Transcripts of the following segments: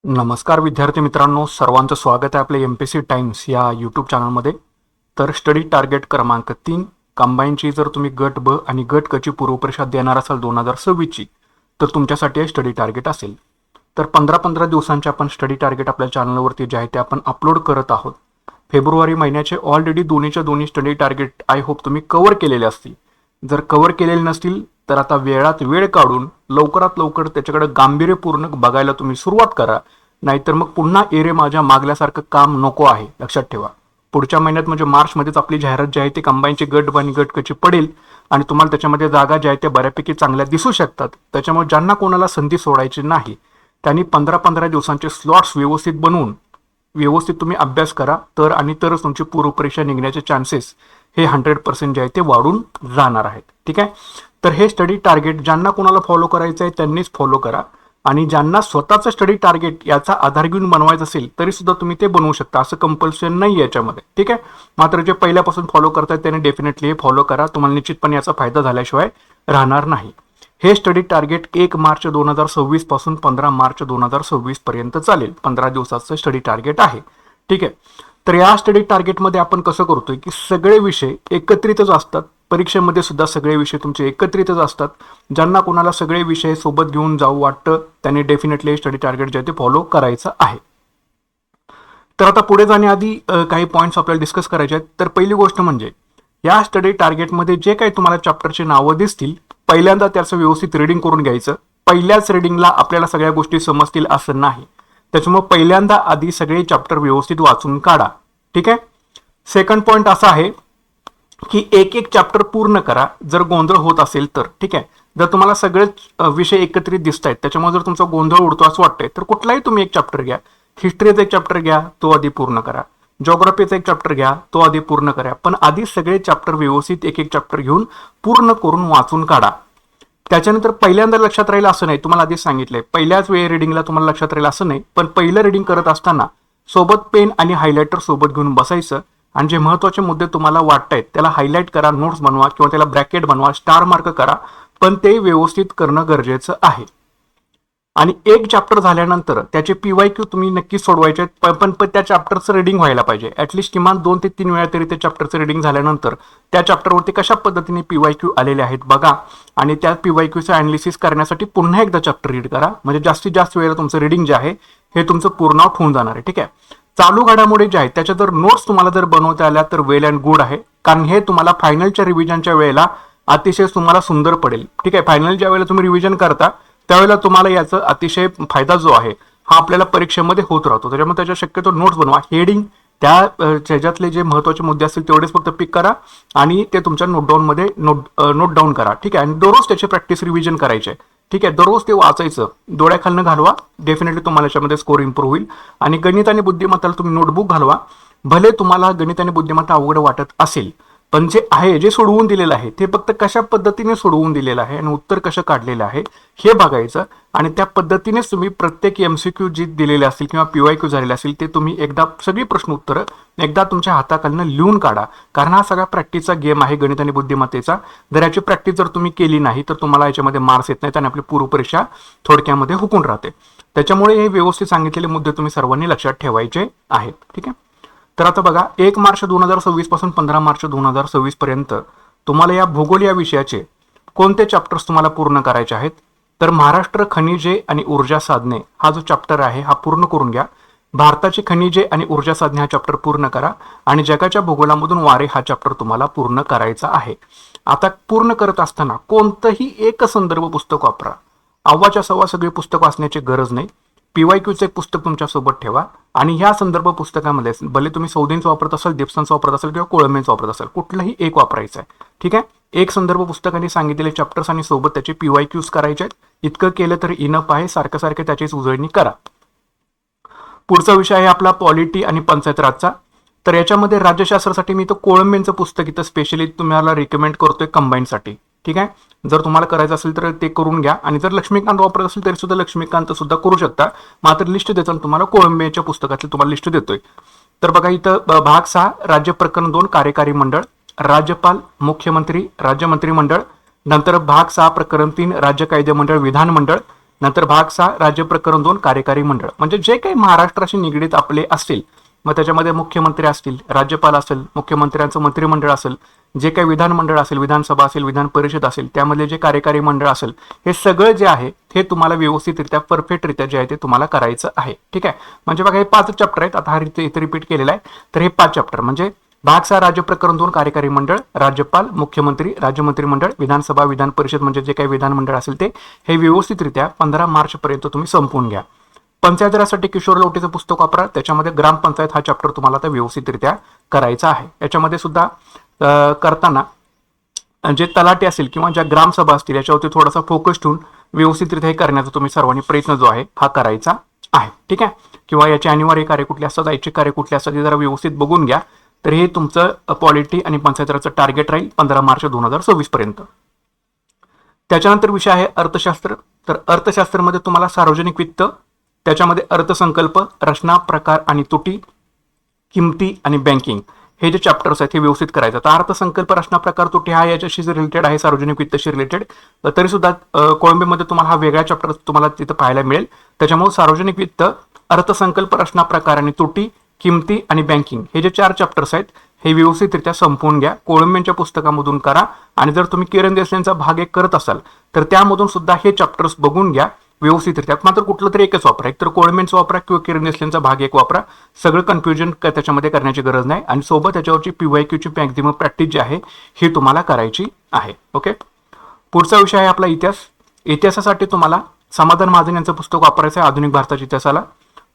नमस्कार विद्यार्थी मित्रांनो, सर्वांचं स्वागत आहे आपल्या MPSC टाइम्स या यूट्यूब चॅनलमध्ये. तर स्टडी टार्गेट क्रमांक 3 कंबाईनची जर तुम्ही गट ब आणि गट क ची पूर्वपरीक्षा देणार असाल 2026ची, तर तुमच्यासाठी हे स्टडी टार्गेट असेल. तर 15-15 दिवसांचे आपण स्टडी टार्गेट आपल्या चॅनलवरती जे आहे ते आपण अपलोड करत आहोत. फेब्रुवारी महिन्याचे ऑलरेडी दोन्ही स्टडी टार्गेट आय होप तुम्ही कव्हर केलेले असतील. जर कव्हर केलेले नसतील तर आता वेळात वेळ काढून लवकरात लवकर त्याच्याकडे गांभीर्यपूर्ण बघायला तुम्ही सुरुवात करा. नाहीतर मग पुन्हा एरे माझ्या मागल्यासारखं काम नको आहे. लक्षात ठेवा, पुढच्या महिन्यात म्हणजे मार्चमध्येच आपली जाहिरात जी आहे ती कंबाईनची गट आणि गट कची पडेल आणि तुम्हाला त्याच्यामध्ये जागा ज्या आहेत त्या बऱ्यापैकी चांगल्या दिसू शकतात. त्याच्यामुळे ज्यांना कोणाला संधी सोडायची नाही त्यांनी 15-15 दिवसांचे स्लॉट्स व्यवस्थित बनवून व्यवस्थित तुम्ही अभ्यास करा. तरच तुमची पूर्वपरीक्षा निघण्याचे चान्सेस हे 100% जे आहे ते वाढून जाणार आहेत. ठीक आहे. तर हे स्टडी टार्गेट ज्यांना कोणाला फॉलो करायचं आहे त्यांनीच फॉलो करा आणि ज्यांना स्वतःचं स्टडी टार्गेट याचा आधार घेऊन बनवायचं असेल तरी सुद्धा तुम्ही ते बनवू शकता. असं कंपल्शन नाही याच्यामध्ये. ठीक आहे. मात्र जे पहिल्यापासून फॉलो करतायत त्यांनी डेफिनेटली हे फॉलो करा. तुम्हाला निश्चितपणे याचा फायदा झाल्याशिवाय राहणार नाही. हे स्टडी टार्गेट 1 मार्च 2026 पासून 15 मार्च 2026 पर्यंत चालेल. 15 दिवसाचं स्टडी टार्गेट आहे. ठीक आहे. तर या स्टडी टार्गेटमध्ये आपण कसं करतोय की सगळे विषय एकत्रितच असतात. परीक्षेमध्ये सुद्धा सगळे विषय तुमचे एकत्रितच असतात. ज्यांना कोणाला सगळे विषय सोबत घेऊन जाऊ वाटतं त्यांनी डेफिनेटली स्टडी टार्गेट जे ते फॉलो करायचं आहे. तर आता पुढे जाण्याआधी काही पॉईंट्स आपल्याला डिस्कस करायचे आहेत. तर पहिली गोष्ट म्हणजे या स्टडी टार्गेटमध्ये जे काही तुम्हाला चॅप्टरची नावं दिसतील पहिल्यांदा त्याचं व्यवस्थित रीडिंग करून घ्यायचं. पहिल्याच रीडिंगला आपल्याला सगळ्या गोष्टी समजतील असं नाही. त्याच्यामुळे पहिल्यांदा आधी सगळे चॅप्टर व्यवस्थित वाचून काढा. ठीक आहे. सेकंड पॉईंट असा आहे की एक चॅप्टर पूर्ण करा जर गोंधळ होत असेल तर. ठीक आहे. जर तुम्हाला सगळेच विषय एकत्रित दिसत आहेत त्याच्यामुळे जर तुमचा गोंधळ उडतो असं वाटतंय तर कुठलाही तुम्ही एक चॅप्टर घ्या. हिस्ट्रीचा एक चॅप्टर घ्या, तो आधी पूर्ण करा. ज्योग्राफीचा एक चॅप्टर घ्या, तो आधी पूर्ण करा. पण आधी सगळे चॅप्टर व्यवस्थित एक चॅप्टर घेऊन पूर्ण करून वाचून काढा. त्याच्यानंतर पहिल्यांदा लक्षात राहील असं नाही. तुम्हाला आधीच सांगितलंय पहिल्याच वेळ रिडिंगला तुम्हाला लक्षात राहील असं नाही. पण पहिलं रिडिंग करत असताना सोबत पेन आणि हायलायटर सोबत घेऊन बसायचं आणि जे महत्त्वाचे मुद्दे तुम्हाला वाटतायत त्याला हायलाइट करा, नोट्स बनवा किंवा त्याला ब्रॅकेट बनवा, स्टार मार्क करा. पण ते व्यवस्थित करणं गरजेचं आहे. आणि एक चॅप्टर झाल्यानंतर त्याचे PYQ तुम्ही नक्की सोडवायचे. पण त्या चॅप्टरचं रिडिंग व्हायला पाहिजे. ऍटलिस्ट किमान 2 ते 3 वेळा तरी त्या चॅप्टरचं रिडिंग झाल्यानंतर त्या चॅप्टरवरती कशा पद्धतीने PYQ आलेले आहेत बघा आणि त्या PYQचं अनालिसिस करण्यासाठी पुन्हा एकदा चॅप्टर रीड करा. म्हणजे जास्तीत जास्त वेळेला तुमचं रिडिंग जे आहे हे तुमचं पूर्ण आउट होऊन जाणार आहे. ठीक आहे. चालू घडामोडी जे आहेत त्याच्या जर नोट्स तुम्हाला जर बनवता आल्या तर वेल अँड गुड आहे. कारण हे तुम्हाला फायनलच्या रिव्हिजनच्या वेळेला अतिशय तुम्हाला सुंदर पडेल. ठीक आहे. फायनल ज्या वेळेला तुम्ही रिव्हिजन करता त्यावेळेला तुम्हाला याचा अतिशय फायदा जो आहे हा आपल्याला परीक्षेमध्ये होत राहतो. त्याच्यामुळे त्याच्या शक्यतो नोट्स बनवा. हेडिंग त्या त्याच्यातले जे महत्त्वाचे मुद्दे असतील तेवढेच फक्त पिक करा आणि ते तुमच्या नोटडाऊनमध्ये नोट डाऊन करा. ठीक आहे. आणि दररोज त्याची प्रॅक्टिस रिव्हिजन करायचे. ठीक आहे. दररोज ते वाचायचं, डोळ्याखालनं घालवा. डेफिनेटली तुम्हाला याच्यामध्ये स्कोर इम्प्रूव्ह होईल. आणि गणित आणि बुद्धिमत्ताला तुम्ही नोटबुक घालवा. भले तुम्हाला गणित आणि बुद्धिमत्ता अवघड वाटत असेल पण जे आहे जे सोडवून दिलेलं आहे ते फक्त कशा पद्धतीने सोडवून दिलेलं आहे आणि उत्तर कसं काढलेलं आहे हे बघायचं आणि त्या पद्धतीनेच तुम्ही प्रत्येक MCQ जे दिलेले असतील किंवा PYQ झालेले असतील ते तुम्ही एकदा सगळी प्रश्न उत्तरं एकदा तुमच्या हाताखालनं लिहून काढा. कारण हा सगळा प्रॅक्टिसचा गेम आहे गणित आणि बुद्धिमत्तेचा. जर याची प्रॅक्टिस जर तुम्ही केली नाही तर तुम्हाला याच्यामध्ये मार्क्स येत नाहीत आणि आपली पूर्वपरीक्षा थोडक्यामध्ये हुकून राहते. त्याच्यामुळे हे व्यवस्थित सांगितलेले मुद्दे तुम्ही सर्वांनी लक्षात ठेवायचे आहेत. ठीक आहे. तर आता बघा 1 मार्च 2026 पासून 15 मार्च 2026 पर्यंत तुम्हाला या भूगोल या विषयाचे कोणते चॅप्टर्स तुम्हाला पूर्ण करायचे आहेत. तर महाराष्ट्र खनिजे आणि ऊर्जा साधने हा जो चॅप्टर आहे हा पूर्ण करून घ्या. भारताची खनिजे आणि ऊर्जा साधने हा चॅप्टर पूर्ण करा आणि जगाच्या भूगोलामधून वारे हा चॅप्टर तुम्हाला पूर्ण करायचा आहे. आता पूर्ण करत असताना कोणतंही एक संदर्भ पुस्तक वापरा. अव्वाच्या सव्वा सगळी पुस्तक वाचण्याची गरज नाही. PYQचं एक पुस्तक तुमच्यासोबत ठेवा आणि ह्या संदर्भ पुस्तकामध्ये भले तुम्ही सौदींचं वापरत असाल, दिप्सनचं वापरत असाल किंवा कोळंबेंचं वापरत असाल, कुठलंही एक वापरायचं आहे. ठीक आहे. एक संदर्भ पुस्तकाने सांगितलेले चॅप्टर्स आणि सोबत त्याचे PYQs करायचे आहेत. इतकं केलं तर इनफ आहे. सारखं सारखं त्याचीच उजळणी करा. पुढचा विषय आहे आपला पॉलिटी आणि पंचायत राजचा. तर याच्यामध्ये राज्यशास्त्रासाठी मी तो कोळंबेंचं पुस्तक इथं स्पेशली तुम्हाला रिकमेंड करतोय कंबाईनसाठी. ठीक आहे. जर तुम्हाला करायचं असेल तर ते करून घ्या आणि जर लक्ष्मीकांत वापरत असेल तरी सुद्धा लक्ष्मीकांत सुद्धा करू शकता. मात्र लिस्ट देताना तुम्हाला कोळंबेच्या पुस्तकातली तुम्हाला लिस्ट देतोय. तर बघा इथं भाग 6 राज्य प्रकरण 2 कार्यकारी मंडळ, राज्यपाल, मुख्यमंत्री, राज्य मंत्रिमंडळ. नंतर भाग 6 प्रकरण 3 राज्य कायदे मंडळ, विधानमंडळ. नंतर भाग 6 राज्य प्रकरण 2 कार्यकारी मंडळ, म्हणजे जे काही महाराष्ट्राशी निगडीत आपले असतील, मग त्याच्यामध्ये मुख्यमंत्री असतील, राज्यपाल असेल, मुख्यमंत्र्यांचं मंत्रिमंडळ असेल, जे काही विधानमंडळ असेल, विधानसभा असेल, विधान परिषद असेल, त्यामध्ये जे कार्यकारी मंडळ असेल, हे सगळं जे आहे हे तुम्हाला व्यवस्थितरित्या परफेक्टरित्या जे आहे ते तुम्हाला करायचं आहे. ठीक आहे, म्हणजे बघा हे 5 चॅप्टर आहेत. आता हा इथे रिपीट केलेला आहे. तर हे 5 चॅप्टर म्हणजे भाग 6 राज्य प्रकरण 2 कार्यकारी मंडळ, राज्यपाल, मुख्यमंत्री, राज्य मंत्रिमंडळ, विधानसभा, विधान परिषद म्हणजे जे काही विधानमंडळ असेल ते, हे व्यवस्थितरित्या 15 मार्च पर्यंत तुम्ही संपवून घ्या. पंचायत राजसाठी किशोर लवटेचं पुस्तक वापरा. त्याच्यामध्ये ग्रामपंचायत हा चॅप्टर तुम्हाला आता व्यवस्थितरित्या करायचा आहे. याच्यामध्ये सुद्धा करताना जे तलाठी असेल किंवा ज्या ग्रामसभा असतील याच्यावरती थोडासा फोकस ठेवून व्यवस्थितरित्या हे करण्याचा तुम्ही सर्वांनी प्रयत्न जो आहे हा करायचा आहे. ठीक आहे, किंवा याचे अनिवार्य कार्य कुठले असतात, ऐच्छिक कार्य कुठले असतात हे जरा व्यवस्थित बघून घ्या. तर हे तुमचं पॉलिटी आणि पंचायत राजचं टार्गेट राहील 15 मार्च 2026 पर्यंत. त्याच्यानंतर विषय आहे अर्थशास्त्र. तर अर्थशास्त्रामध्ये तुम्हाला सार्वजनिक वित्त, त्याच्यामध्ये अर्थसंकल्प, रचना, प्रकार आणि तुटी, किमती आणि बँकिंग हे जे चॅप्टर्स आहेत हे व्यवस्थित करायचं. तर अर्थसंकल्प, रचना, प्रकार, तुटी हा याच्याशी रिलेटेड आहे, सार्वजनिक वित्ताशी रिलेटेड. तरी सुद्धा कोळंबीमध्ये तुम्हाला हा वेगळा चॅप्टर तुम्हाला तिथं पाहायला मिळेल. त्याच्यामुळे सार्वजनिक वित्त, अर्थसंकल्प, रचना, प्रकार आणि तुटी, किमती आणि बँकिंग हे जे 4 चॅप्टर्स आहेत हे व्यवस्थितरित्या संपवून घ्या. कोळंबीच्या पुस्तकामधून करा. आणि जर तुम्ही किरण देसलेंचा भाग 1 करत असाल तर त्यामधून सुद्धा हे चॅप्टर्स बघून घ्या व्यवस्थितरित्या. मात्र कुठलं तरी एकच वापरा, एक तर कोळंबीचा वापरा किंवा किरण देसलेंचा भाग 1 वापरा. सगळं कन्फ्युजन त्याच्यामध्ये करण्याची गरज नाही. आणि सोबत त्याच्यावरची PYQची मॅक्झिमम प्रॅक्टिस जी आहे ही तुम्हाला करायची आहे. ओके, पुढचा विषय आहे आपला इतिहास. इतिहासासाठी तुम्हाला समाधान महाजन यांचं पुस्तक वापरायचं आहे, आधुनिक भारताच्या इतिहासाला.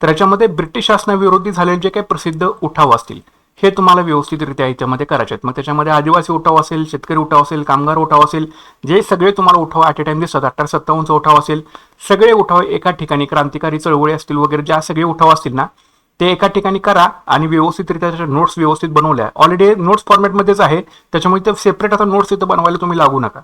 तर याच्यामध्ये ब्रिटिश शासनाविरोधी झालेले जे काही प्रसिद्ध उठाव असतील हे तुम्हाला व्यवस्थितरित्या याच्यामध्ये करायचे आहेत. मग त्याच्यामध्ये आदिवासी उठाव असेल, शेतकरी उठाव असेल, कामगार उठाव असेल, जे सगळे तुम्हाला उठाव ॲट ए टाइम दिसतात, 1857चा उठाव असेल, सगळे उठाव एका ठिकाणी, क्रांतिकारी चळवळी असतील वगैरे ज्या सगळे उठाव असतील ना ते एका ठिकाणी करा आणि व्यवस्थितरित्या त्याच्या नोट्स व्यवस्थित बनवल्या. ऑलरेडी नोट्स फॉर्मॅटमध्येच आहे, त्याच्यामुळे ते सेपरेट आता नोट्स इथं बनवायला तुम्ही लागू नका.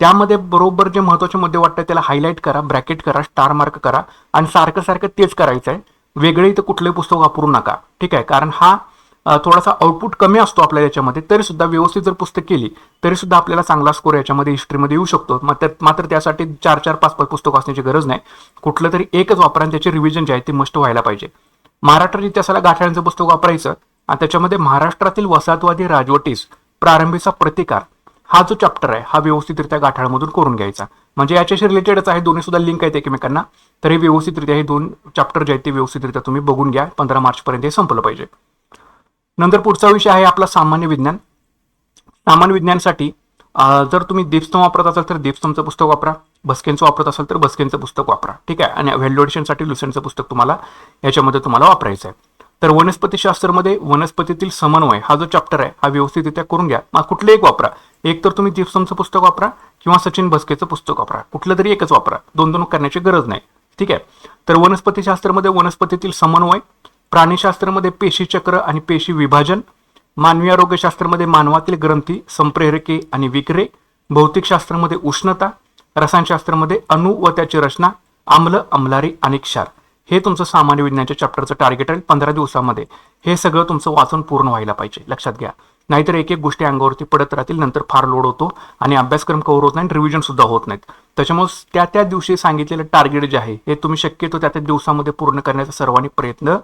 त्यामध्ये बरोबर जे महत्त्वाचे मुद्दे वाटतात त्याला हायलाईट करा, ब्रॅकेट करा, स्टार मार्क करा आणि सारखं सारखं तेच करायचं आहे. वेगळे इथं कुठलंही पुस्तक वापरू नका. ठीक आहे, कारण हा थोडासा आउटपुट कमी असतो आपल्या याच्यामध्ये. तरी सुद्धा व्यवस्थित जर पुस्तक केली तरी सुद्धा आपल्याला चांगला स्कोर याच्यामध्ये हिस्ट्रीमध्ये येऊ शकतो. मात्र त्यासाठी 4-4, 5-5 पुस्तक असण्याची गरज नाही. कुठलं तरी एकच वापरा आणि त्याचे रिव्हिजन जे आहे ते मस्ट व्हायला पाहिजे. महाराष्ट्र इतिहासाला गाठाळ्यांचं पुस्तक वापरायचं आणि त्याच्यामध्ये महाराष्ट्रातील वसाहतवादी राजवटीस प्रारंभीचा प्रतिकार हा जो चॅप्टर आहे हा व्यवस्थितरित्या गाठाळमधून करून घ्यायचा. म्हणजे याच्याशी रिलेटेडच आहे, दोन्ही सुद्धा लिंक आहेत एकमेकांना. तर हे व्यवस्थितरित्या हे 2 चॅप्टर जे आहेत ते व्यवस्थितरित्या तुम्ही बघून घ्या. 15 मार्च पर्यंत हे संपलं पाहिजे. नंतर पुढचा विषय आहे आपला सामान्य विज्ञान. सामान्य विज्ञानसाठी जर तुम्ही दीपस्तंभ वापरत असाल तर दीपस्तंभचं पुस्तक वापरा, बस्केनचं वापरत असाल तर बस्केनचं पुस्तक वापरा. ठीक आहे, आणि व्हॅल्युएशनसाठी लुसेंटचं पुस्तक तुम्हाला याच्यामध्ये तुम्हाला वापरायचं आहे. तर वनस्पतीशास्त्रामध्ये वनस्पतीतील समन्वय हा जो चॅप्टर आहे हा व्यवस्थितरित्या करून घ्या. मग कुठलं एक वापरा, एक तर तुम्ही दीपस्तंभचं पुस्तक वापरा किंवा सचिन भस्केचं पुस्तक वापरा, कुठलं तरी एकच वापरा, 2-2 करण्याची गरज नाही. ठीक आहे, तर वनस्पतीशास्त्रामध्ये वनस्पतीतील समन्वय, प्राणीशास्त्रामध्ये पेशीचक्र आणि पेशी विभाजन, मानवी आरोग्यशास्त्रामध्ये मानवातील ग्रंथी, संप्रेरके आणि विक्रे, भौतिकशास्त्रामध्ये उष्णता, रसायनशास्त्रामध्ये अणु व त्याची रचना, आम्ल, आम्लारी आणि क्षार हे तुमचं सामान्य विज्ञानाच्या चॅप्टरचं टार्गेट आहे. 15 दिवसामध्ये हे सगळं तुमचं वाचून पूर्ण व्हायला पाहिजे, लक्षात घ्या. नाहीतर एक एक गोष्टी अंगावरती पडत राहतील, नंतर फार लोड होतो आणि अभ्यासक्रम कव्हर होत नाही, रिव्हिजन सुद्धा होत नाहीत. त्याच्यामुळे त्या दिवशी सांगितलेलं टार्गेट जे आहे हे तुम्ही शक्यतो त्या दिवसामध्ये पूर्ण करण्याचा सर्वांनी प्रयत्न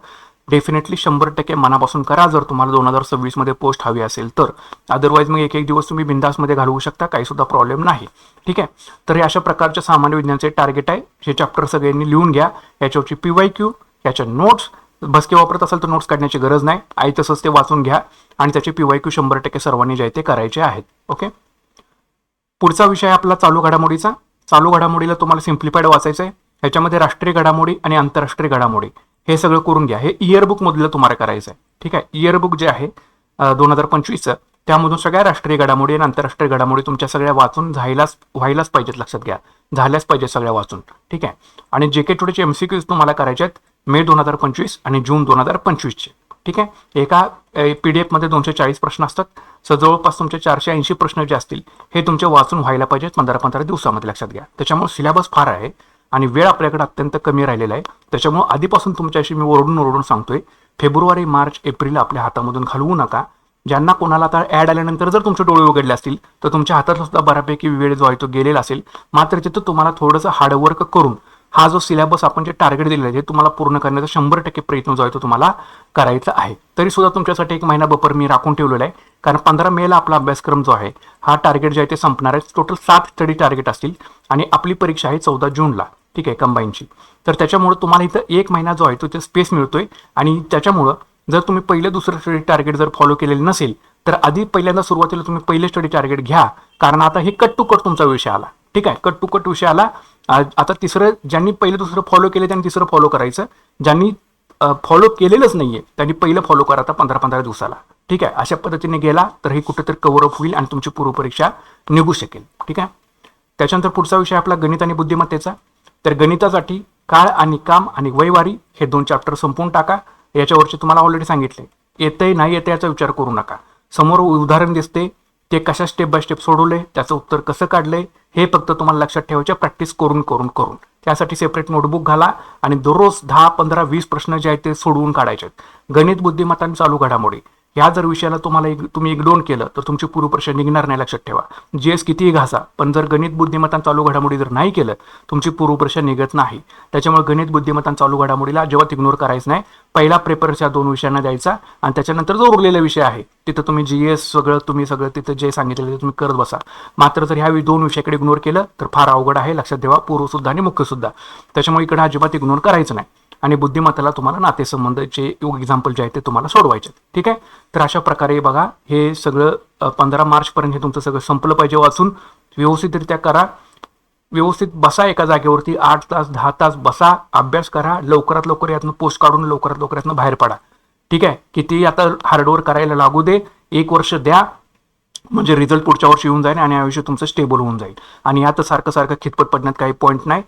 डेफिनेटली 100% मनापासून करा. जर तुम्हाला 2026 मध्ये पोस्ट हवी असेल तर, अदरवाईज मग एक दिवस तुम्ही बिंदासमध्ये घालवू शकता, काही सुद्धा प्रॉब्लेम नाही. ठीक आहे, तर हे अशा प्रकारच्या सामान्य विज्ञानाचे टार्गेट आहे. हे चॅप्टर सगळ्यांनी लिहून घ्या. याच्यावरची PYQ, याच्या नोट्स, बसके वापरत असेल तर नोट्स काढण्याची गरज नाही, आई तसंच ते वाचून घ्या आणि त्याचे PYQ 100% सर्वांनी जे आहे ते करायचे आहेत. ओके, पुढचा विषय आहे आपला चालू घडामोडीचा. चालू घडामोडीला तुम्हाला सिम्प्लिफाईड वाचायचं आहे. याच्यामध्ये राष्ट्रीय घडामोडी आणि आंतरराष्ट्रीय घडामोडी हे सगळं करून घ्या. हे इयरबुक मधलं तुम्हाला करायचं आहे. ठीक आहे, इयरबुक जे आहे 2025चं त्यामधून सगळ्या राष्ट्रीय घडामोडी आणि आंतरराष्ट्रीय घडामोडी तुमच्या सगळ्या वाचून व्हायलाच पाहिजेत, लक्षात घ्या, झाल्याच पाहिजेत सगळ्या वाचून. ठीक आहे, आणि JK टुडेचे MCQs तुम्हाला करायचे आहेत मे 2025 आणि जून 2025चे. ठीक आहे, एका PDF मध्ये 240 प्रश्न असतात. जवळपास तुमचे 480 प्रश्न जे असतील हे तुमचे वाचून व्हायला पाहिजेत 15-15 दिवसामध्ये, लक्षात घ्या. त्याच्यामुळे सिलेबस फार आहे आणि वेळ आपल्याकडे अत्यंत कमी राहिलेला आहे. त्याच्यामुळे आधीपासून तुमच्याशी मी ओरडून सांगतोय, फेब्रुवारी, मार्च, एप्रिल आपल्या हातामधून घालवू नका. ज्यांना कोणाला आता ॲड आल्यानंतर जर तुमचे डोळे उघडले असतील तर तुमच्या हातात सुद्धा बऱ्यापैकी वेळ जो आहे तो गेलेला असेल. मात्र तिथं तुम्हाला थोडंसं हार्डवर्क करून हा जो सिलेबस आपण जे टार्गेट दिलेलं आहे ते तुम्हाला पूर्ण करण्याचा 100% प्रयत्न जो आहे तो तुम्हाला करायचा आहे. तरी सुद्धा तुमच्यासाठी एक महिना बफर मी राखून ठेवलेला आहे, कारण 15 मेला आपला अभ्यासक्रम जो आहे हा टार्गेट जे आहे ते संपणार आहे. टोटल 7 स्टडी टार्गेट असतील आणि आपली परीक्षा आहे 14 जूनला, ठीक आहे, कंबाईनची. तर त्याच्यामुळे तुम्हाला इथं एक महिना जो आहे तो स्पेस मिळतोय. आणि त्याच्यामुळं जर तुम्ही पहिलं दुसरं स्टडी टार्गेट जर फॉलो केलेलं नसेल तर आधी पहिल्यांदा सुरुवातीला तुम्ही पहिले स्टडी टार्गेट घ्या, कारण आता हे कट टू कट तुमचा विषय आला, ठीक आहे, कट टू कट विषय आला. आता तिसरं, ज्यांनी पहिलं दुसरं फॉलो केलं त्यांनी तिसरं फॉलो करायचं, ज्यांनी फॉलो केलेलंच नाहीये त्यांनी पहिलं फॉलो करा आता 15-15 दिवसाला, ठीक आहे. अशा पद्धतीने गेला तर हे कुठेतरी कव्हर अप होईल आणि तुमची पूर्वपरीक्षा निघू शकेल, ठीक आहे. त्याच्यानंतर पुढचा विषय आपला गणित आणि बुद्धिमत्तेचा. तर गणितासाठी काळ आणि काम आणि वयवारी हे 2 चॅप्टर संपवून टाका. याच्यावरचे तुम्हाला ऑलरेडी सांगितले, येतंय नाही येते याचा विचार करू नका. समोर उदाहरण दिसते ते कशा स्टेप बाय स्टेप सोडवले, त्याचं उत्तर कसं काढलंय हे फक्त तुम्हाला लक्षात ठेवायचे, प्रॅक्टिस करून करून करून. त्यासाठी सेपरेट नोटबुक घाला आणि दररोज 10, 15, 20 प्रश्न जे आहेत ते सोडवून काढायचे. गणित, बुद्धिमत्ता आणि चालू घडामोडी ह्या जर विषयाला तुम्ही इग्नोर केलं तर तुमची पूर्वपरीक्षा निघणार नाही, लक्षात ठेवा. जीएस कितीही घासा, पण जर गणित, बुद्धिमत्ता आणि चालू घडामोडी जर नाही केलं तुमची पूर्वपरीक्षा निघत नाही. त्याच्यामुळे गणित, बुद्धिमत्ता आणि चालू घडामोडीला अजिबात इग्नोर करायचं नाही. पहिला प्रेफरन्स या 2 विषयांना द्यायचा आणि त्याच्यानंतर जो उरलेला विषय आहे तिथं तुम्ही जीएस तुम्ही सगळं तिथं जे सांगितलेलं ते तुम्ही करत बसा. मात्र जर ह्या 2 विषयाकडे इग्नोर केलं तर फार अवघड आहे, लक्षात ठेवा, पूर्वसुद्धा आणि मुख्यसुद्धा. त्याच्यामुळे इकडे अजिबात इग्नोर करायचं नाही. आणि बुद्धिमत्तेला तुम्हाला नातेसंबंधचे एक्झाम्पल जे आहे ते तुम्हाला सोडवायचे, ठीक आहे. तर अशा प्रकारे बघा, हे सगळं 15 मार्चपर्यंत हे तुमचं सगळं संपलं पाहिजे वाचून. व्यवस्थितरित्या करा, व्यवस्थित बसा एका जागेवरती 8 तास 10 तास बसा, अभ्यास करा, लवकरात लवकर यातनं पोस्ट काढून लवकरात लवकर यातनं बाहेर पडा, ठीक आहे. किती आता हार्डवर्क करायला लागू दे, 1 वर्ष द्या, म्हणजे रिझल्ट पुढच्या वर्षी येऊन जाईल आणि आयुष्य तुमचं स्टेबल होऊन जाईल. आणि आता सारखं खितपत पडण्यात काही पॉईंट नाही.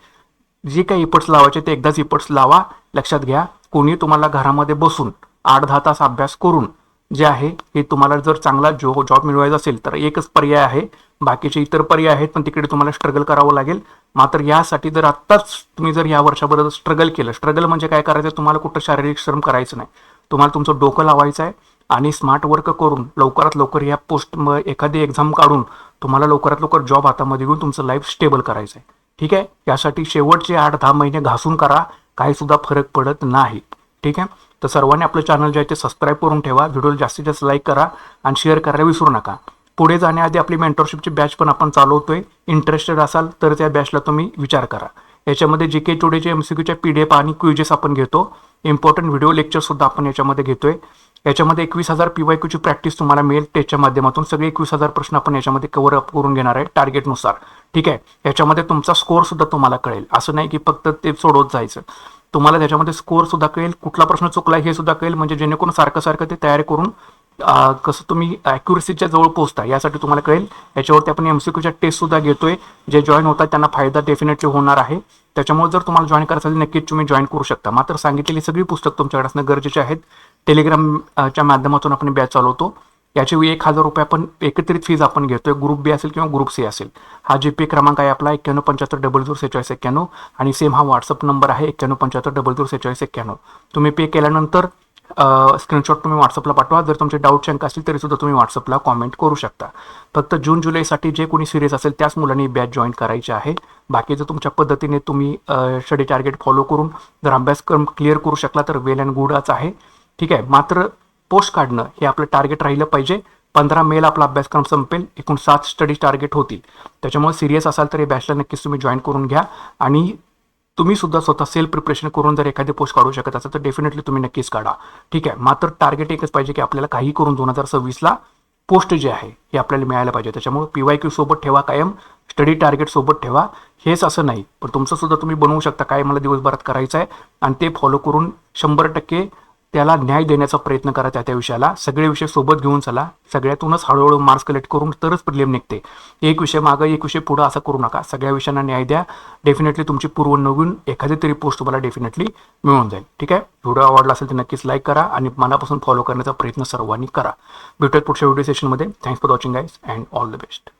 जे काही इफर्ट्स लावायचे ते एकदाच इफर्ट्स लावा. लक्षात घ्या, कोणी तुम्हाला घरामध्ये बसून 8-10 तास अभ्यास करून जे आहे हे तुम्हाला जर चांगला जॉब मिळवायचा असेल तर एकच पर्याय आहे. बाकीचे इतर पर्याय आहेत पण तिकडे तुम्हाला स्ट्रगल करावं लागेल. मात्र यासाठी जर आत्ताच तुम्ही जर या वर्षाबरोबर स्ट्रगल केलं, स्ट्रगल म्हणजे काय करायचं, तुम्हाला कुठं शारीरिक श्रम करायचं नाही, तुम्हाला तुमचं डोकं लावायचं आहे आणि स्मार्ट वर्क करून लवकरात लवकर या पोस्ट एखादी एक्झाम काढून तुम्हाला लवकरात लवकर जॉब हातामध्ये घेऊन तुमचं लाईफ स्टेबल करायचं आहे, ठीक आहे. यासाठी शेवटचे 8-10 महिने घासून करा, काही सुद्धा फरक पडत नाही, ठीक आहे. तर सर्वांनी आपलं चॅनल जे आहे ते सबस्क्राईब करून ठेवा, व्हिडिओला जास्तीत जास्त लाईक करा आणि शेअर करायला विसरू नका. पुढे जाण्याआधी आपली मेंटरशिपची बॅच पण आपण चालवतोय. इंटरेस्टेड असाल तर त्या बॅचला तुम्ही विचार करा. याच्यामध्ये जीके टुडेचे एमसीक्यूच्या पीडीएफ आणि क्विजेस आपण घेतो. इम्पॉर्टंट व्हिडिओ लेक्चर सुद्धा आपण याच्यामध्ये घेतोय. याच्यामध्ये 21,000 PYQची प्रॅक्टिस तुम्हाला मिळेल टेस्टच्या माध्यमातून. सगळे 21,000 प्रश्न आपण याच्यामध्ये कव्हर अप करून घेणार आहे टार्गेटनुसार, ठीक आहे. याच्यामध्ये तुमचा स्कोअर सुद्धा तुम्हाला कळेल, असं नाही की फक्त ते सोडवत जायचं. तुम्हाला त्याच्यामध्ये स्कोअर सुद्धा कळेल, कुठला प्रश्न चुकला हे सुद्धा कळेल, म्हणजे जेणेकरून सारखं ते तयारी करून कसं तुम्ही ॲक्युरसीच्या जवळ पोहोचता यासाठी तुम्हाला कळेल. याच्यावरती आपण एमसीक्यूच्या टेस्ट सुद्धा घेतोय. जे जॉईन होतात त्यांना फायदा डेफिनेटली होणार आहे. त्याच्यामुळे जर तुम्हाला जॉईन करायचं असेल नक्कीच तुम्ही जॉईन करू शकता. मात्र सांगितलेली सगळी पुस्तक तुमच्याकडे असणं गरजेचे आहेत. टेलिग्रामच्या माध्यमातून आपण बॅच चालवतो. याची 1,000 रुपये आपण एकत्रित फीज आपण घेतोय. ग्रुप बी असेल किंवा ग्रुप सी असेल. हा जीपे क्रमांक आहे आपला 9175004691 आणि सेम हा व्हॉट्सअप नंबर आहे 9175004691. तुम्ही पे केल्यानंतर स्क्रीनशॉट तुम्ही व्हॉट्सअपला पाठवा. जर तुमचे डाऊट शंका असतील तरी सुद्धा तुम्ही व्हॉट्सअपला कॉमेंट करू शकता. फक्त जून जुलैसाठी जे कोणी सिरियस असेल त्याच मुलांनी बॅच जॉईन करायची आहे. बाकी जर तुमच्या पद्धतीने तुम्ही स्टडी टार्गेट फॉलो करून जर अभ्यासक्रम क्लिअर करू शकला तर वेल अँड गुडच आहे, ठीक आहे. मात्र पोस्ट काढणं हे आपलं टार्गेट राहिलं पाहिजे. 15 मेला आपला अभ्यासक्रम संपेल. एकूण 7 स्टडी टार्गेट होतील. त्याच्यामुळे सिरियस असाल तर हे बॅचला नक्कीच तुम्ही जॉईन करून घ्या. आणि तुम्ही सुद्धा स्वतः सेल्फ प्रिपरेशन करून जर एखादी पोस्ट काढू शकत असाल तर डेफिनेटली तुम्ही नक्कीच काढा, ठीक आहे. मात्र टार्गेट एकच पाहिजे की आपल्याला काही करून 2026ला पोस्ट जे आहे हे आपल्याला मिळायला पाहिजे. त्याच्यामुळे PYQ सोबत ठेवा, कायम स्टडी टार्गेट सोबत ठेवा. हेच असं नाही पण तुमचं सुद्धा तुम्ही बनवू शकता काय मला दिवसभरात करायचं आहे आणि ते फॉलो करून 100% त्याला न्याय देण्याचा प्रयत्न करा. त्या विषयाला सगळे विषय सोबत घेऊन चला. सगळ्यातूनच हळूहळू मार्क्स कलेक्ट करून तरच प्रिलिम निघते. एक विषय मागं एक विषय पुढं असं करू नका. सगळ्या विषयांना न्याय द्या. डेफिनेटली तुमची पूर्व नवीन एखादी तरी पोस्ट तुम्हाला डेफिनेटली मिळून जाईल, ठीक आहे. व्हिडिओ आवडला असेल तर नक्कीच लाईक करा आणि मनापासून फॉलो करण्याचा प्रयत्न सर्वांनी करा. भेटूयात पुढच्या व्हिडिओ सेशनमध्ये. Thanks for watching guys and all the best.